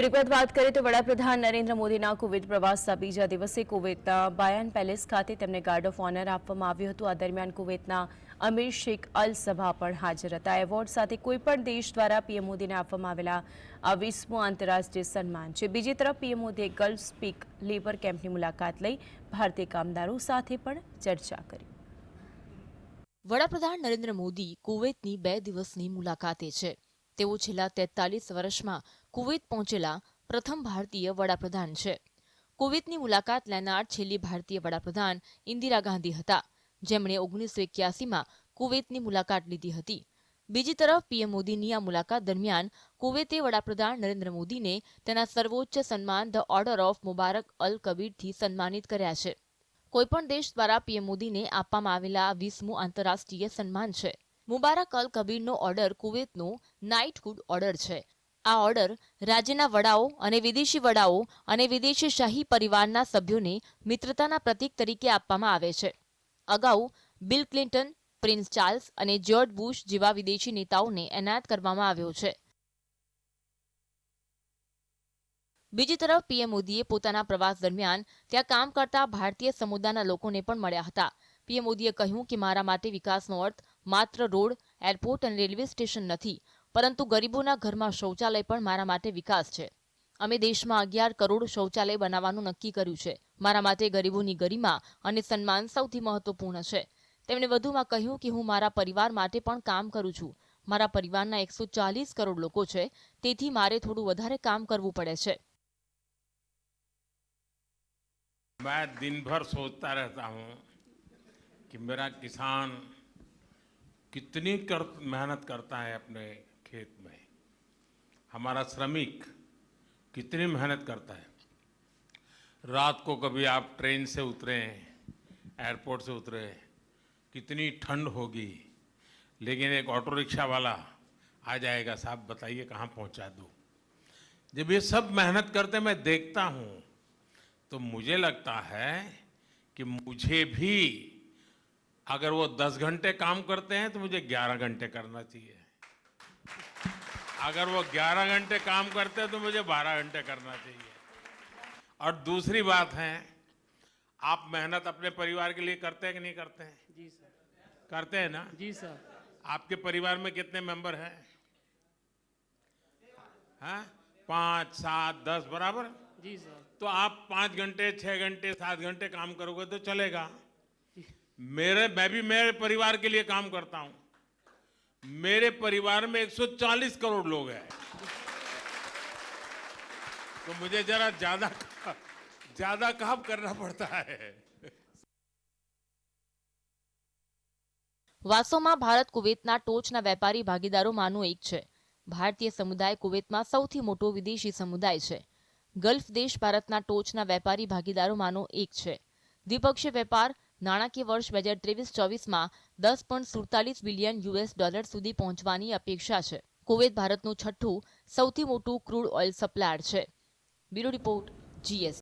એક વખત વાત કરીએ તો વડાપ્રધાન નરેન્દ્ર મોદીના કુવૈત પ્રવાસના બીજા દિવસે કુવૈતના બાયાન પેલેસ ખાતે તેમને ગાર્ડ ઓફ ઓનર આપવામાં આવ્યું હતું। આ દરમિયાન કુવૈતના અમીર શેખ અલ સબા પણ હાજર હતા। એવોર્ડ સાથે કોઈપણ દેશ દ્વારા પીએમ મોદીને આપવામાં આવેલા આ 20મું આંતરરાષ્ટ્રીય સન્માન છે। બીજી તરફ પીએમ મોદીએ ગલ્ફ સ્પીક લેબર કેમ્પની મુલાકાત લઈ ભારતીય કામદારો સાથે પણ ચર્ચા કરી। વડાપ્રધાન નરેન્દ્ર મોદી કુવૈતની 2 દિવસની મુલાકાતે છે। તેઓ છેલ્લા 43 વર્ષમાં કુવૈત પહોંચેલા પ્રથમ ભારતીય વડાપ્રધાન છે। કુવૈતની મુલાકાત લેનાર છેલ્લી ભારતીય વડાપ્રધાન ઇન્દિરા ગાંધી હતા, જેમણે 1981માં કુવૈતની મુલાકાત લીધી હતી। બીજી તરફ પીએમ મોદીની આ મુલાકાત દરમિયાન કુવૈતે વડાપ્રધાન નરેન્દ્ર મોદીને તેના સર્વોચ્ચ સન્માન ધ ઓર્ડર ઓફ મુબારક અલ કબીરથી સન્માનિત કર્યા છે। કોઈપણ દેશ દ્વારા પીએમ મોદીને આપવામાં આવેલા 20મું આંતરરાષ્ટ્રીય સન્માન છે। મુબારક અલ કબીરનો ઓર્ડર કુવૈતનો નાઇટહુડ ઓર્ડર છે। આ ઓર્ડર રાજ્યના વડાઓ અને વિદેશી વડાઓ અને વિદેશી શાહી પરિવારના સભ્યોને મિત્રતાના પ્રતીક તરીકે આપવામાં આવે છે। અગાઉ બિલ ક્લિન્ટન, પ્રિન્સ ચાર્લ્સ અને જ્યોર્જ બુશ જેવા વિદેશી નેતાઓને એનાયત કરવામાં આવ્યો છે। બીજી તરફ પીએમ મોદીએ પોતાના પ્રવાસ દરમિયાન ત્યાં કામ કરતા ભારતીય સમુદાયના લોકોને પણ મળ્યા હતા। પીએમ મોદીએ કહ્યું કે મારા માટે વિકાસનો અર્થ માત્ર રોડ, એરપોર્ટ અને રેલવે સ્ટેશન નથી, પરંતુ ગરીબોના ઘરમાં શૌચાલય પણ મારા માટે વિકાસ છે। અમે દેશમાં 11 કરોડ શૌચાલય બનાવવાનું નક્કી કર્યું છે। મારા માટે ગરીબોની ગરિમા અને સન્માન સૌથી મહત્વપૂર્ણ છે। તેમણે વધુમાં કહ્યું કે હું મારા પરિવાર માટે પણ કામ કરું છું। મારા પરિવારના 140 કરોડ લોકો છે, તેથી મારે થોડું વધારે કામ કરવું પડે છે। मैं दिन भर सोचता रहता हूँ कि मेरा किसान कितनी मेहनत करता है अपने खेत में, हमारा श्रमिक कितनी मेहनत करता है। रात को कभी आप ट्रेन से उतरे, एयरपोर्ट से उतरे, कितनी ठंड होगी, लेकिन एक ऑटो रिक्शा वाला आ जाएगा, साहब बताइए कहाँ पहुँचा दूँ। जब ये सब मेहनत करते मैं देखता हूँ तो मुझे लगता है कि मुझे भी अगर वो 10 घंटे काम करते हैं तो मुझे 11 घंटे करना चाहिए। अगर वो 11 घंटे काम करते हैं तो मुझे 12 घंटे करना चाहिए। और दूसरी बात है, आप मेहनत अपने परिवार के लिए करते हैं कि नहीं करते हैं? जी सर। करते हैं ना? जी सर। आपके परिवार में कितने मेंबर हैं? हाँ, 5, 7, 10 बराबर। जी सर। तो आप 5 घंटे, 6 घंटे, 7 घंटे काम करोगे तो चलेगा। मैं भी मेरे परिवार के लिए काम करता हूं। मेरे परिवार में 140 करोड़ लोग हैं, तो मुझे जरा ज्यादा काम करना पड़ता है। વાસ્તવમાં ભારત કુવૈતના ટોચના વેપારી ભાગીદારોમાંનું એક છે। ભારતીય સમુદાય કુવૈતમાં સૌથી મોટો વિદેશી સમુદાય છે। ગલ્ફ દેશ ભારતના ટોચના વેપારી ભાગીદારોમાંનો એક છે। દ્વિપક્ષીય વેપાર નાણાકીય વર્ષ 2023-24માં $10.47 બિલિયન સુધી પહોંચવાની અપેક્ષા છે। કુવૈત ભારતનું છઠ્ઠું સૌથી મોટું ક્રૂડ ઓઇલ સપ્લાયર છે। Bureau report, GS।